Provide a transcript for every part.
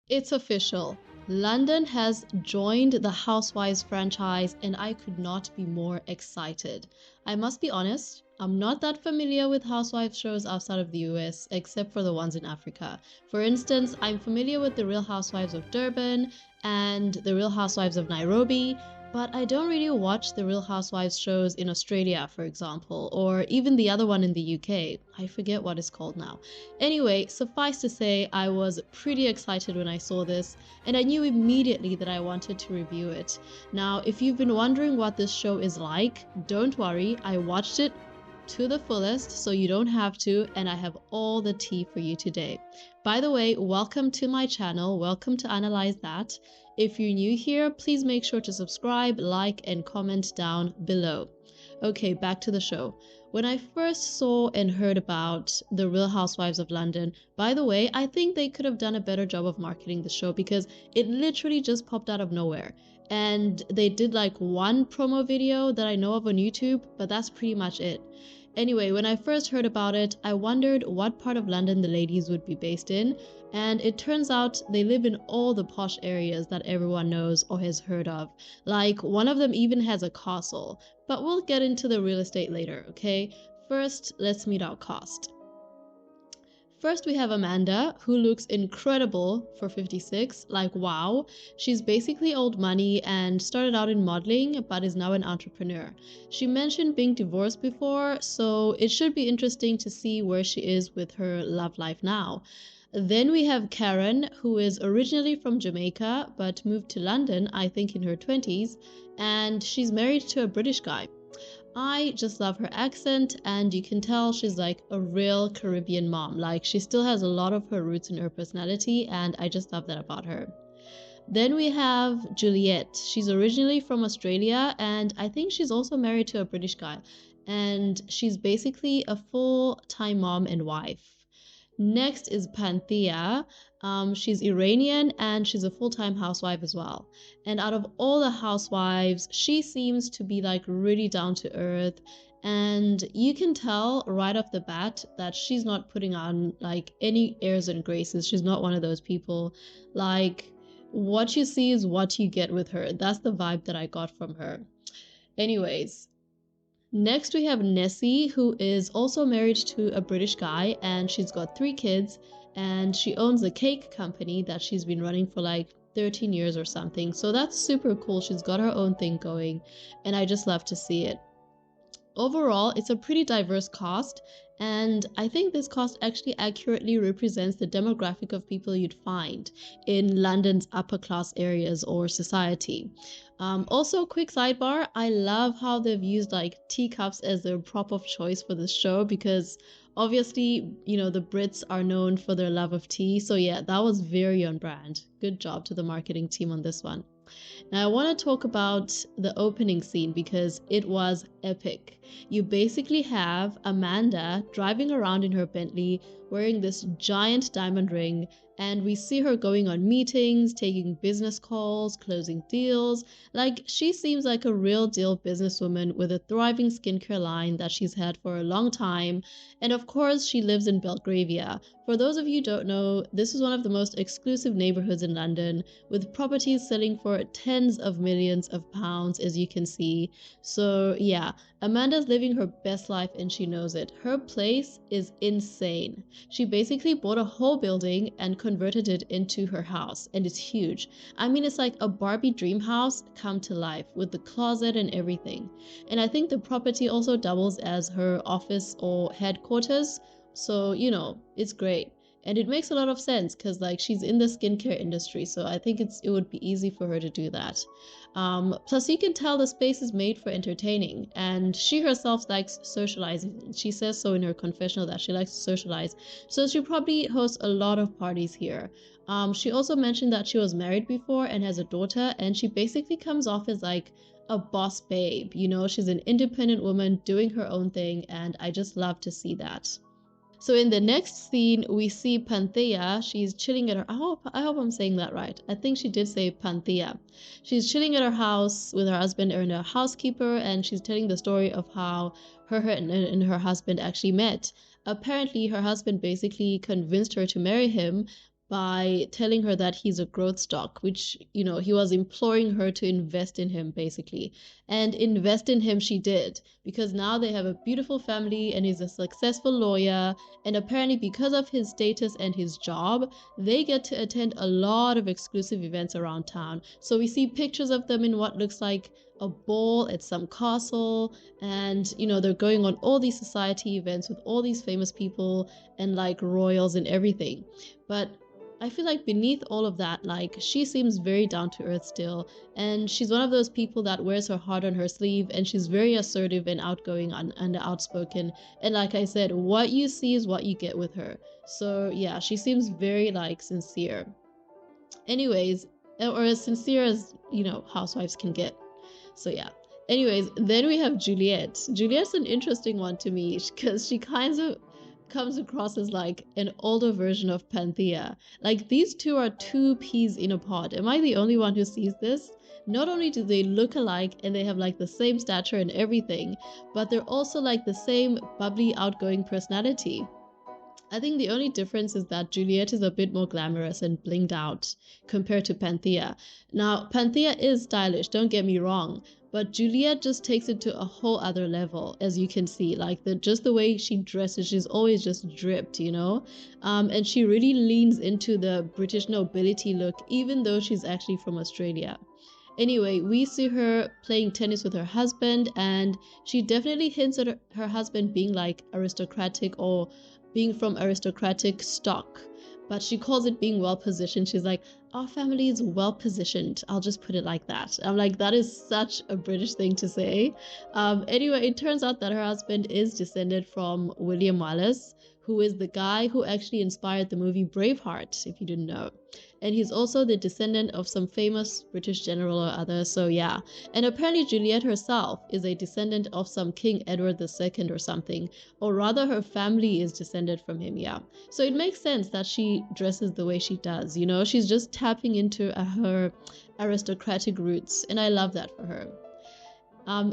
It's official. London has joined the Housewives franchise, and I could not be more excited. I must be honest, I'm not that familiar with housewives shows outside of the US, except for the ones in Africa. For instance, I'm familiar with the Real Housewives of Durban and the Real Housewives of Nairobi, but I don't really watch the Real Housewives shows in Australia, for example, or even the other one in the UK. I forget what it's called now. Anyway, suffice to say, I was pretty excited when I saw this, and I knew immediately that I wanted to review it. Now, if you've been wondering what this show is like, don't worry, I watched it to the fullest, so you don't have to, and I have all the tea for you today. By the way, welcome to my channel, welcome to Analyze That. If you're new here, please make sure to subscribe, like, and comment down below. Okay, back to the show. When I first saw and heard about the Real Housewives of London, by the way, I think they could have done a better job of marketing the show because it literally just popped out of nowhere. And they did like one promo video that I know of on YouTube, but that's pretty much it. Anyway, when I first heard about it, I wondered what part of London the ladies would be based in, and it turns out they live in all the posh areas that everyone knows or has heard of. Like, one of them even has a castle, but we'll get into the real estate later, okay? First, let's meet our cast. First, we have Amanda, who looks incredible for 56, like wow. She's basically old money and started out in modeling, but is now an entrepreneur. She mentioned being divorced before, so it should be interesting to see where she is with her love life now. Then we have Karen, who is originally from Jamaica, but moved to London, I think in her 20s, and she's married to a British guy. I just love her accent, and you can tell she's like a real Caribbean mom. Like, she still has a lot of her roots in her personality, and I just love that about her. Then we have Juliet. She's originally from Australia, and I think she's also married to a British guy. And she's basically a full-time mom and wife. Next is Panthea. She's Iranian and she's a full-time housewife as well. And out of all the housewives, she seems to be like really down to earth. And you can tell right off the bat that she's not putting on like any airs and graces. She's not one of those people. Like, what you see is what you get with her. That's the vibe that I got from her. Anyways. Next, we have Nessie, who is also married to a British guy, and she's got 3 kids, and she owns a cake company that she's been running for like 13 years or something. So that's super cool. She's got her own thing going, and I just love to see it. Overall, it's a pretty diverse cast, and I think this cast actually accurately represents the demographic of people you'd find in London's upper class areas or society. Also, quick sidebar, I love how they've used like teacups as their prop of choice for the show because obviously, you know, the Brits are known for their love of tea. So yeah, that was very on brand. Good job to the marketing team on this one. Now, I want to talk about the opening scene because it was epic. You basically have Amanda driving around in her Bentley wearing this giant diamond ring, and we see her going on meetings, taking business calls, closing deals. Like, she seems like a real deal businesswoman with a thriving skincare line that she's had for a long time. And of course, she lives in Belgravia. For those of you who don't know, this is one of the most exclusive neighborhoods in London, with properties selling for tens of millions of pounds, as you can see. So yeah, Amanda's living her best life and she knows it. Her place is insane. She basically bought a whole building and converted it into her house, and it's huge. I mean, it's like a Barbie dream house come to life with the closet and everything. And I think the property also doubles as her office or headquarters. So, you know, it's great. And it makes a lot of sense because like she's in the skincare industry, so I think it would be easy for her to do that. Plus, you can tell the space is made for entertaining, and she herself likes socializing. She says so in her confessional that she likes to socialize, so she probably hosts a lot of parties here. She also mentioned that she was married before and has a daughter, and she basically comes off as like a boss babe. You know, she's an independent woman doing her own thing, and I just love to see that. So in the next scene, we see Panthea. She's chilling at her, I hope I'm saying that right. I think she did say Panthea. She's chilling at her house with her husband and her housekeeper, and she's telling the story of how her and her husband actually met. Apparently, her husband basically convinced her to marry him, by telling her that he's a growth stock, which, he was imploring her to invest in him basically. And invest in him she did, because now they have a beautiful family and he's a successful lawyer. And apparently, because of his status and his job, they get to attend a lot of exclusive events around town. So we see pictures of them in what looks like a ball at some castle, and they're going on all these society events with all these famous people and like royals and everything. But I feel like beneath all of that, like, she seems very down to earth still, and she's one of those people that wears her heart on her sleeve, and she's very assertive and outgoing and outspoken. And like I said, what you see is what you get with her. So yeah, she seems very like sincere. Anyways, or as sincere as housewives can get. So yeah. Anyways, then we have Juliet. Juliet's an interesting one to me because she kind of comes across as like an older version of Panthea. Like, these two are two peas in a pod. Am I the only one who sees this? Not only do they look alike and they have like the same stature and everything, but they're also like the same bubbly, outgoing personality. I think the only difference is that Juliet is a bit more glamorous and blinged out compared to Panthea. Now, Panthea is stylish, don't get me wrong, but Juliet just takes it to a whole other level, as you can see. Like, just the way she dresses, she's always just dripped, and she really leans into the British nobility look, even though she's actually from Australia. Anyway, we see her playing tennis with her husband, and she definitely hints at her husband being like aristocratic or being from aristocratic stock, but she calls it being well positioned. She's like, our family is well positioned. I'll just put it like that. I'm like, that is such a British thing to say. Anyway, it turns out that her husband is descended from William Wallace, who is the guy who actually inspired the movie Braveheart, if you didn't know. And he's also the descendant of some famous British general or other, so yeah. And apparently Juliet herself is a descendant of some King Edward II or something, or rather her family is descended from him, yeah. So it makes sense that she dresses the way she does, she's just tapping into her aristocratic roots, and I love that for her.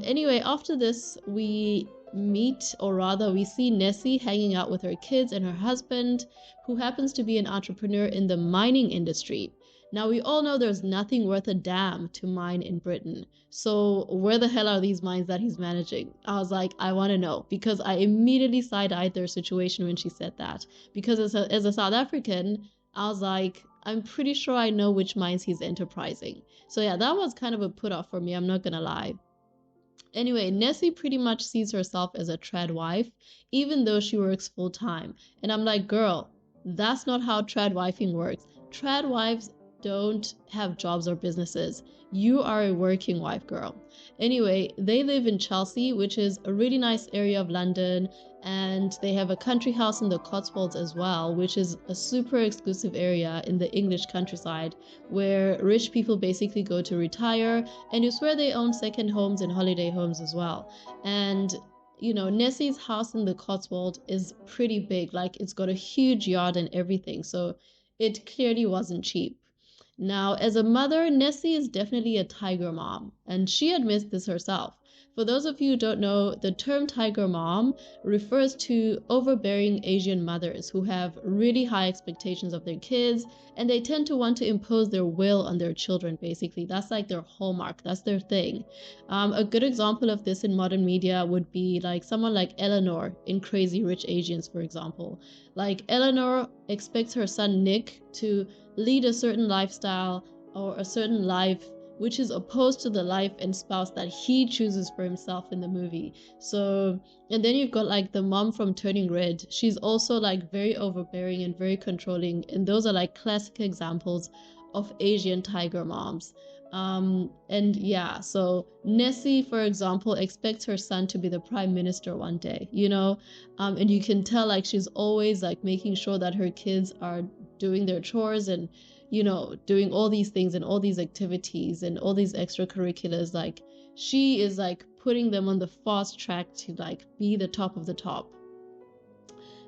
Anyway, after this, we meet, or rather we see Nessie hanging out with her kids and her husband, who happens to be an entrepreneur in the mining industry. Now, we all know there's nothing worth a damn to mine in Britain. So where the hell are these mines that he's managing? I was like, I want to know, because I immediately side-eyed their situation when she said that. Because as a South African, I was like, I'm pretty sure I know which mines he's enterprising. So yeah, that was kind of a put off for me, I'm not gonna lie. Anyway, Nessie pretty much sees herself as a trad wife, even though she works full time. And I'm like, girl, that's not how trad wifing works. Trad wives don't have jobs or businesses. You are a working wife, girl. Anyway, they live in Chelsea, which is a really nice area of London, and they have a country house in the Cotswolds as well, which is a super exclusive area in the English countryside where rich people basically go to retire, and it's where they own second homes and holiday homes as well. And Nessie's house in the Cotswold is pretty big, like it's got a huge yard and everything, so it clearly wasn't cheap. Now, as a mother, Nessie is definitely a tiger mom, and she admits this herself. For those of you who don't know, the term tiger mom refers to overbearing Asian mothers who have really high expectations of their kids, and they tend to want to impose their will on their children, basically. That's like their hallmark, that's their thing. A good example of this in modern media would be like someone like Eleanor in Crazy Rich Asians, for example. Like, Eleanor expects her son Nick to lead a certain lifestyle or a certain life which is opposed to the life and spouse that he chooses for himself in the movie. So, and then you've got like the mom from Turning Red. She's also like very overbearing and very controlling, and those are like classic examples of Asian tiger moms. And yeah, so Nessie, for example, expects her son to be the prime minister one day, and you can tell like she's always like making sure that her kids are doing their chores and doing all these things and all these activities and all these extracurriculars. Like, she is like putting them on the fast track to like be the top of the top.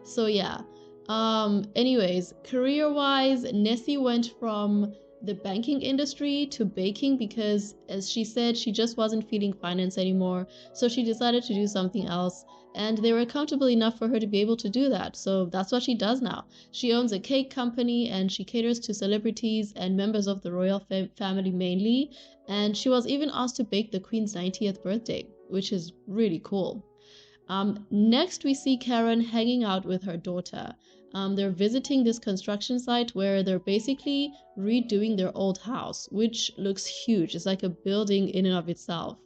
So yeah. Anyways, career-wise, Nessie went from the banking industry to baking because, as she said, she just wasn't feeling finance anymore. So she decided to do something else. and they were comfortable enough for her to be able to do that. So that's what she does now. She owns a cake company and she caters to celebrities and members of the royal family mainly. And she was even asked to bake the Queen's 90th birthday, which is really cool. Next, we see Karen hanging out with her daughter. They're visiting this construction site where they're basically redoing their old house, which looks huge. It's like a building in and of itself.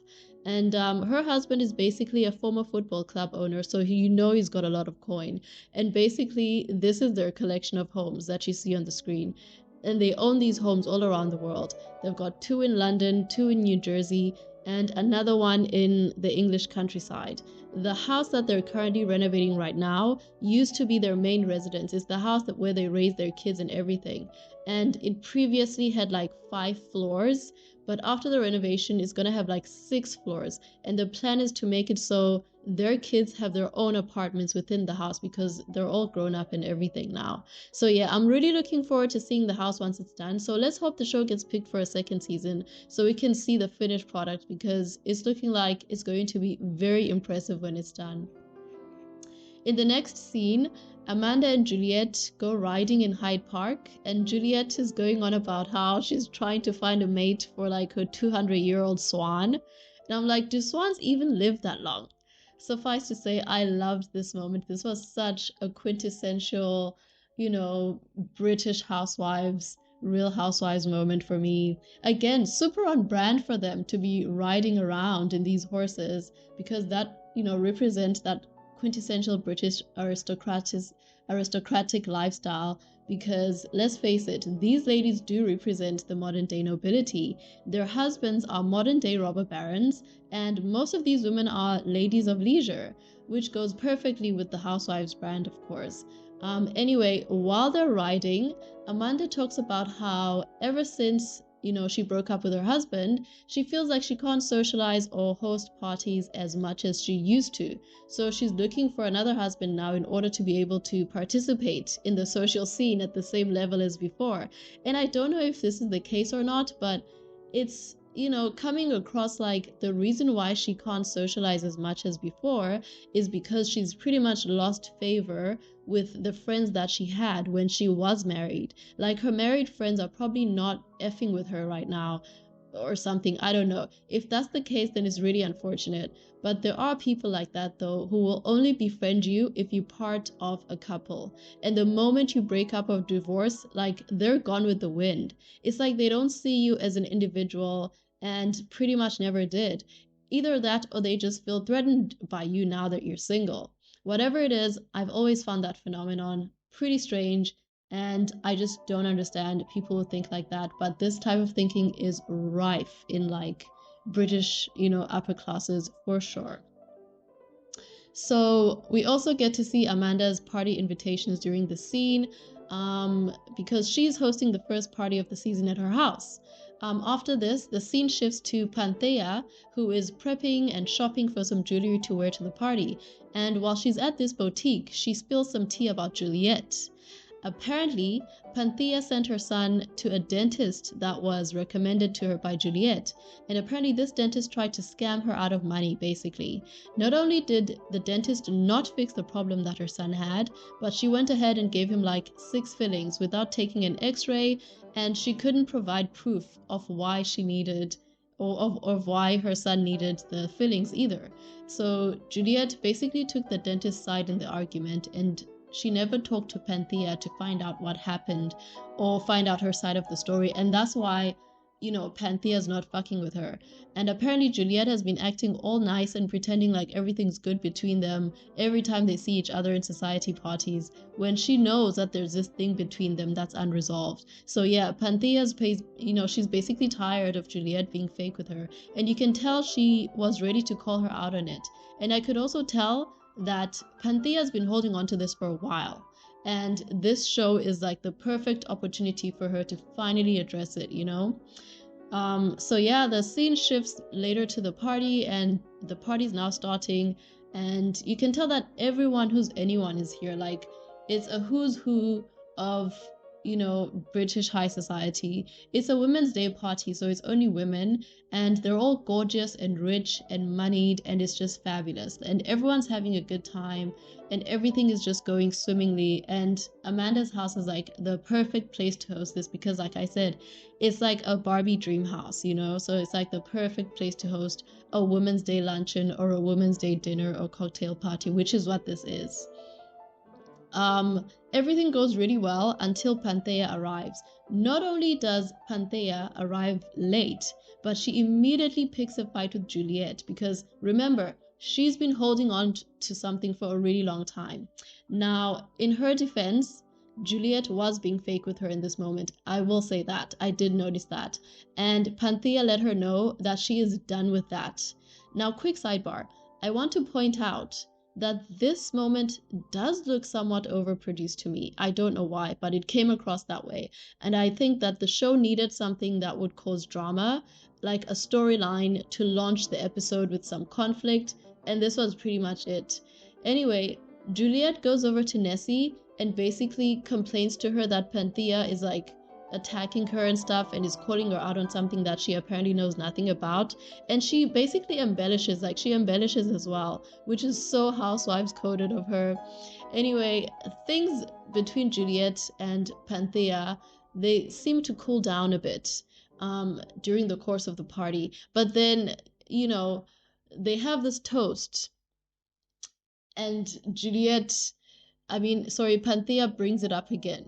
And her husband is basically a former football club owner, so he's got a lot of coin. And basically, this is their collection of homes that you see on the screen. And they own these homes all around the world. They've got 2 in London, 2 in New Jersey, and another one in the English countryside. The house that they're currently renovating right now used to be their main residence. It's the house where they raise their kids and everything. And it previously had like 5 floors, but after the renovation, it's going to have like 6 floors. And the plan is to make it so their kids have their own apartments within the house because they're all grown up and everything now. So yeah, I'm really looking forward to seeing the house once it's done. So let's hope the show gets picked for a second season so we can see the finished product, because it's looking like it's going to be very impressive when it's done. In the next scene, Amanda and Juliet go riding in Hyde Park, and Juliet is going on about how she's trying to find a mate for like her 200-year-old swan. And I'm like, do swans even live that long? Suffice to say, I loved this moment. This was such a quintessential, British housewives, Real Housewives moment for me. Again, super on brand for them to be riding around in these horses, because that, represent that quintessential British aristocratic lifestyle. Because let's face it, these ladies do represent the modern day nobility. Their husbands are modern day robber barons, and most of these women are ladies of leisure, which goes perfectly with the housewives brand, of course. Anyway, while they're riding, Amanda talks about how ever since she broke up with her husband, she feels like she can't socialize or host parties as much as she used to. So she's looking for another husband now in order to be able to participate in the social scene at the same level as before. And I don't know if this is the case or not, but it's coming across like the reason why she can't socialize as much as before is because she's pretty much lost favor with the friends that she had when she was married. Like, her married friends are probably not effing with her right now or something. I don't know. If that's the case, then it's really unfortunate. But there are people like that, though, who will only befriend you if you're part of a couple. And the moment you break up or divorce, like, they're gone with the wind. It's like they don't see you as an individual and pretty much never did. Either that or they just feel threatened by you now that you're single. Whatever it is, I've always found that phenomenon pretty strange, and I just don't understand people who think like that. But this type of thinking is rife in like British, upper classes for sure. So we also get to see Amanda's party invitations during the scene, because she's hosting the first party of the season at her house. After this, the scene shifts to Panthea, who is prepping and shopping for some jewelry to wear to the party. And while she's at this boutique, she spills some tea about Juliet. Apparently, Panthea sent her son to a dentist that was recommended to her by Juliet, and apparently this dentist tried to scam her out of money, basically. Not only did the dentist not fix the problem that her son had, but she went ahead and gave him like 6 fillings without taking an x-ray, and she couldn't provide proof of why she needed or of why her son needed the fillings either. So Juliet basically took the dentist's side in the argument, and she never talked to Panthea to find out what happened or find out her side of the story. And that's why, Panthea's not fucking with her. And apparently Juliet has been acting all nice and pretending like everything's good between them every time they see each other in society parties, when she knows that there's this thing between them that's unresolved. So yeah, she's basically tired of Juliet being fake with her. And you can tell she was ready to call her out on it. And I could also tell that Panthea has been holding on to this for a while, and this show is like the perfect opportunity for her to finally address it. So yeah, the scene shifts later to the party, and the party's now starting, and you can tell that everyone who's anyone is here. Like, it's a who's who of British high society. It's a Women's Day party, so it's only women, and they're all gorgeous and rich and moneyed, and it's just fabulous. And everyone's having a good time, and everything is just going swimmingly. And Amanda's house is like the perfect place to host this because, like I said, it's like a Barbie dream house, So it's like the perfect place to host a Women's Day luncheon or a Women's Day dinner or cocktail party, which is what this is. Everything goes really well until Panthea arrives. Not only does Panthea arrive late, but she immediately picks a fight with Juliet because remember, she's been holding on to something for a really long time. Now, in her defense, Juliet was being fake with her in this moment. I will say that. I did notice that. And Panthea let her know that she is done with that. Now, quick sidebar. I want to point out that this moment does look somewhat overproduced to me. I don't know why, but it came across that way. And I think that the show needed something that would cause drama, like a storyline to launch the episode with some conflict, and this was pretty much it. Anyway, Juliet goes over to Nessie and basically complains to her that Panthea is like attacking her and stuff and is calling her out on something that she apparently knows nothing about, and she basically embellishes as well, which is so housewives coded of her. Anyway, things between Juliet and Panthea, they seem to cool down a bit during the course of the party, but then they have this toast and Panthea brings it up again,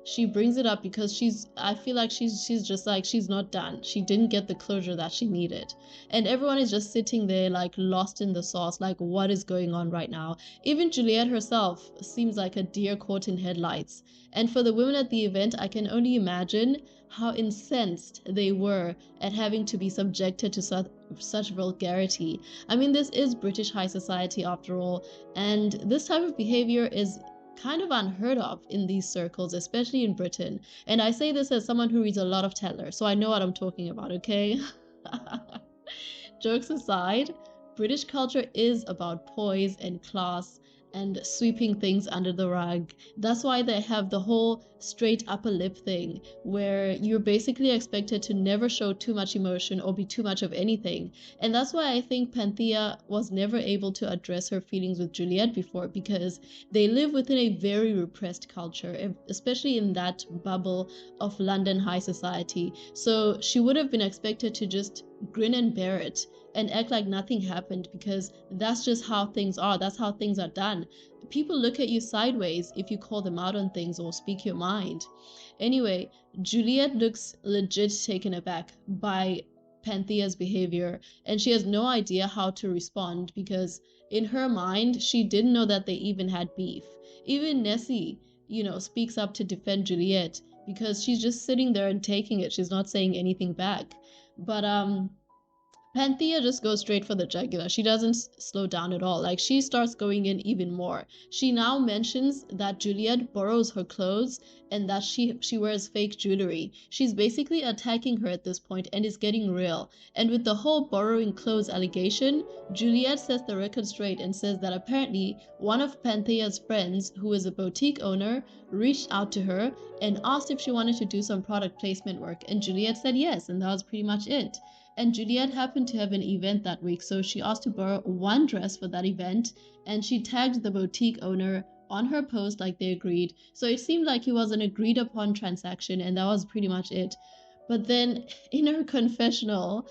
She brings it up because I feel like she's just like, she's not done. She didn't get the closure that she needed. And everyone is just sitting there like lost in the sauce, like what is going on right now? Even Juliet herself seems like a deer caught in headlights. And for the women at the event, I can only imagine how incensed they were at having to be subjected to such vulgarity. I mean, this is British high society after all, and this type of behavior is kind of unheard of in these circles, especially in Britain. And I say this as someone who reads a lot of Tetler, so I know what I'm talking about, okay? Jokes aside, British culture is about poise and class and sweeping things under the rug. That's why they have the whole straight upper lip thing, where you're basically expected to never show too much emotion or be too much of anything. And that's why I think Panthea was never able to address her feelings with Juliet before, because they live within a very repressed culture, especially in that bubble of London high society. So she would have been expected to just grin and bear it and act like nothing happened, because that's just how things are. That's how things are done. People look at you sideways if you call them out on things or speak your mind. Anyway, Juliet looks legit taken aback by Panthea's behavior, and she has no idea how to respond because in her mind, she didn't know that they even had beef. Even Nessie, speaks up to defend Juliet because she's just sitting there and taking it. She's not saying anything back. But Panthea just goes straight for the jugular. She doesn't slow down at all. Like, she starts going in even more. She now mentions that Juliet borrows her clothes and that she wears fake jewelry. She's basically attacking her at this point and is getting real. And with the whole borrowing clothes allegation, Juliet sets the record straight and says that apparently one of Panthea's friends, who is a boutique owner, reached out to her and asked if she wanted to do some product placement work. And Juliet said yes, and that was pretty much it. And Juliet happened to have an event that week, so she asked to borrow one dress for that event, and she tagged the boutique owner on her post like they agreed. So it seemed like it was an agreed upon transaction, and that was pretty much it. But then in her confessional,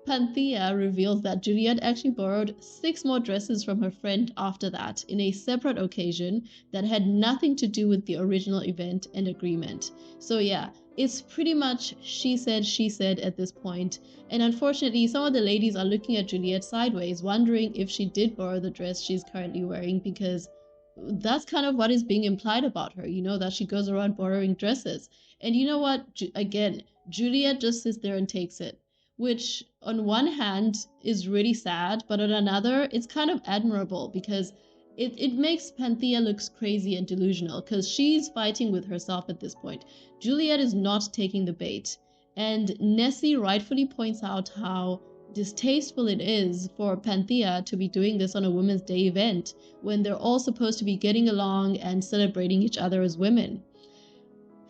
Panthea reveals that Juliet actually borrowed 6 more dresses from her friend after that in a separate occasion that had nothing to do with the original event and agreement. So yeah, it's pretty much she said at this point. And unfortunately, some of the ladies are looking at Juliet sideways, wondering if she did borrow the dress she's currently wearing, because that's kind of what is being implied about her, that she goes around borrowing dresses. And you know what? Again, Juliet just sits there and takes it, which on one hand is really sad, but on another, it's kind of admirable because it makes Panthea looks crazy and delusional because she's fighting with herself at this point. Juliet is not taking the bait. And Nessie rightfully points out how distasteful it is for Panthea to be doing this on a Women's Day event when they're all supposed to be getting along and celebrating each other as women.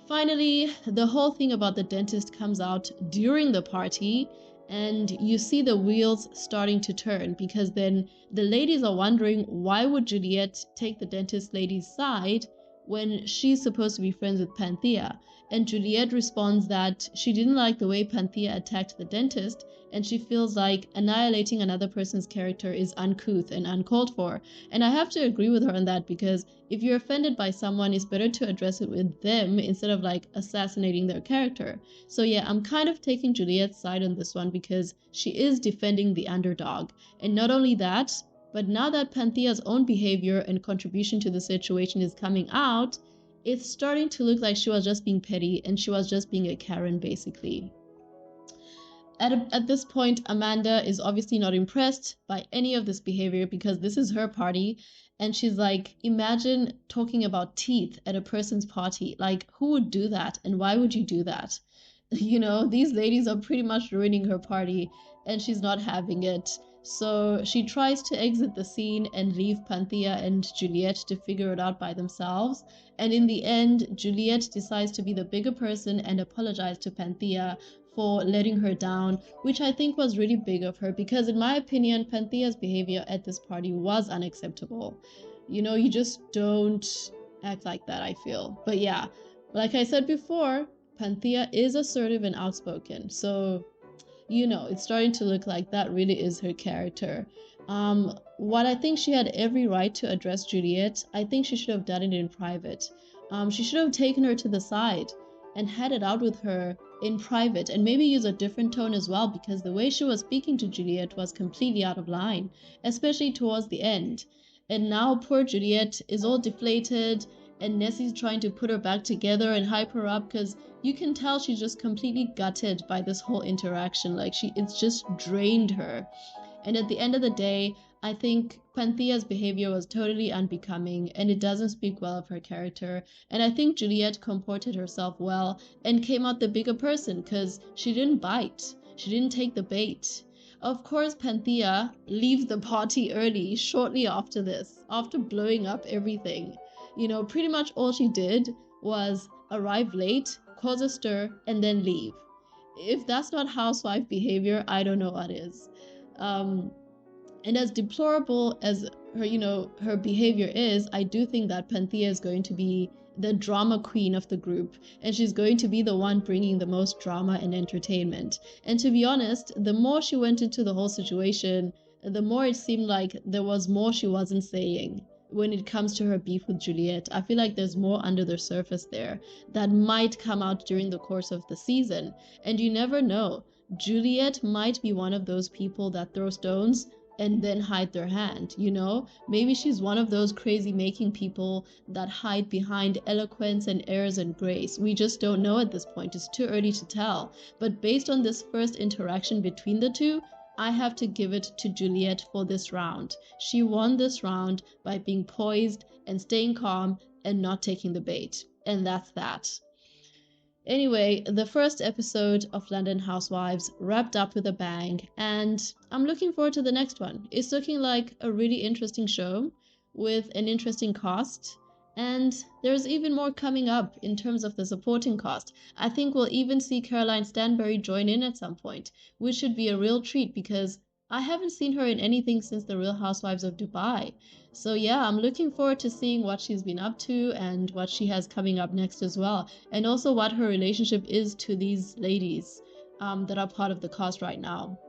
Finally, the whole thing about the dentist comes out during the party, and you see the wheels starting to turn because then the ladies are wondering why would Juliet take the dentist lady's side when she's supposed to be friends with Panthea. And Juliet responds that she didn't like the way Panthea attacked the dentist, and she feels like annihilating another person's character is uncouth and uncalled for. And I have to agree with her on that because if you're offended by someone, it's better to address it with them instead of like assassinating their character. So yeah, I'm kind of taking Juliet's side on this one because she is defending the underdog. And not only that, but now that Panthea's own behavior and contribution to the situation is coming out, it's starting to look like she was just being petty and she was just being a Karen basically. At this point, Amanda is obviously not impressed by any of this behavior because this is her party. And she's like, imagine talking about teeth at a person's party. Like, who would do that? And why would you do that? You know, these ladies are pretty much ruining her party and she's not having it. So she tries to exit the scene and leave Panthea and Juliet to figure it out by themselves. And in the end, Juliet decides to be the bigger person and apologize to Panthea for letting her down, which I think was really big of her because in my opinion, Panthea's behavior at this party was unacceptable. You know, you just don't act like that, I feel. But yeah, like I said before, Panthea is assertive and outspoken. So, you know, it's starting to look like that really is her character. While I think she had every right to address Juliet, I think she should have done it in private. She should have taken her to the side and had it out with her in private and maybe use a different tone as well because the way she was speaking to Juliet was completely out of line, especially towards the end. And now poor Juliet is all deflated and Nessie's trying to put her back together and hype her up because you can tell she's just completely gutted by this whole interaction. Like it's just drained her. And at the end of the day, I think Panthea's behavior was totally unbecoming and it doesn't speak well of her character. And I think Juliet comported herself well and came out the bigger person because she didn't bite. She didn't take the bait. Of course, Panthea leaves the party early shortly after this, after blowing up everything. You know, pretty much all she did was arrive late, cause a stir, and then leave. If that's not housewife behavior, I don't know what is. And as deplorable as her behavior is, I do think that Panthea is going to be the drama queen of the group, and she's going to be the one bringing the most drama and entertainment. And to be honest, the more she went into the whole situation, the more it seemed like there was more she wasn't saying when it comes to her beef with Juliet. I feel like there's more under the surface there that might come out during the course of the season. And you never know. Juliet might be one of those people that throw stones and then hide their hand, you know? Maybe she's one of those crazy making people that hide behind eloquence and airs and grace. We just don't know at this point. It's too early to tell. But based on this first interaction between the two, I have to give it to Juliet for this round. She won this round by being poised and staying calm and not taking the bait. And that's that. Anyway, the first episode of London Housewives wrapped up with a bang, and I'm looking forward to the next one. It's looking like a really interesting show with an interesting cast, and there's even more coming up in terms of the supporting cast. I think we'll even see Caroline Stanbury join in at some point, which should be a real treat because I haven't seen her in anything since the Real Housewives of Dubai. So yeah, I'm looking forward to seeing what she's been up to and what she has coming up next as well. And also what her relationship is to these ladies that are part of the cast right now.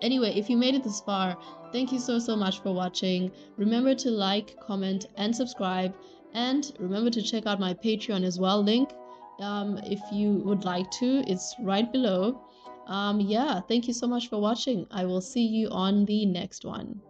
Anyway, if you made it this far, thank you so much for watching. Remember to like, comment, and subscribe. And remember to check out my Patreon as well, link if you would like to. It's right below. Yeah, thank you so much for watching. I will see you on the next one.